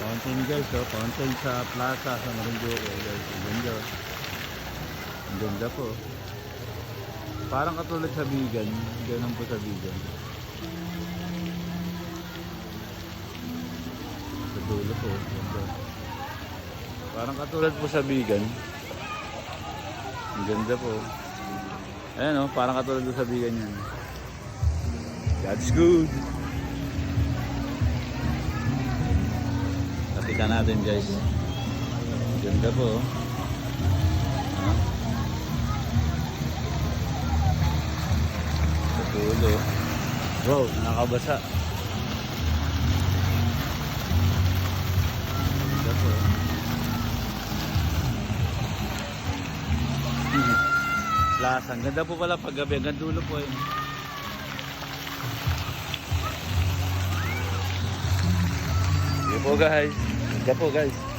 Fountain guys, oh. Fountain sa plaza sa Marinduque guys. Ang ganda. Ang ganda po. Parang katulad sa Bigan. Ganun po sa Bigan. Sa dulo po. Ganda. Parang katulad po sa Bigan. Ang ganda po. Ayan oh, parang katulad po sa Bigan yan. God's good. Kapitan natin guys. Ang ganda po. Sa dulo. Wow, nakabasa. Ang ganda po. Plaza. Ang ganda po pala paggabi. Hanggang dulo po eh. Sige po guys. Ganda po guys.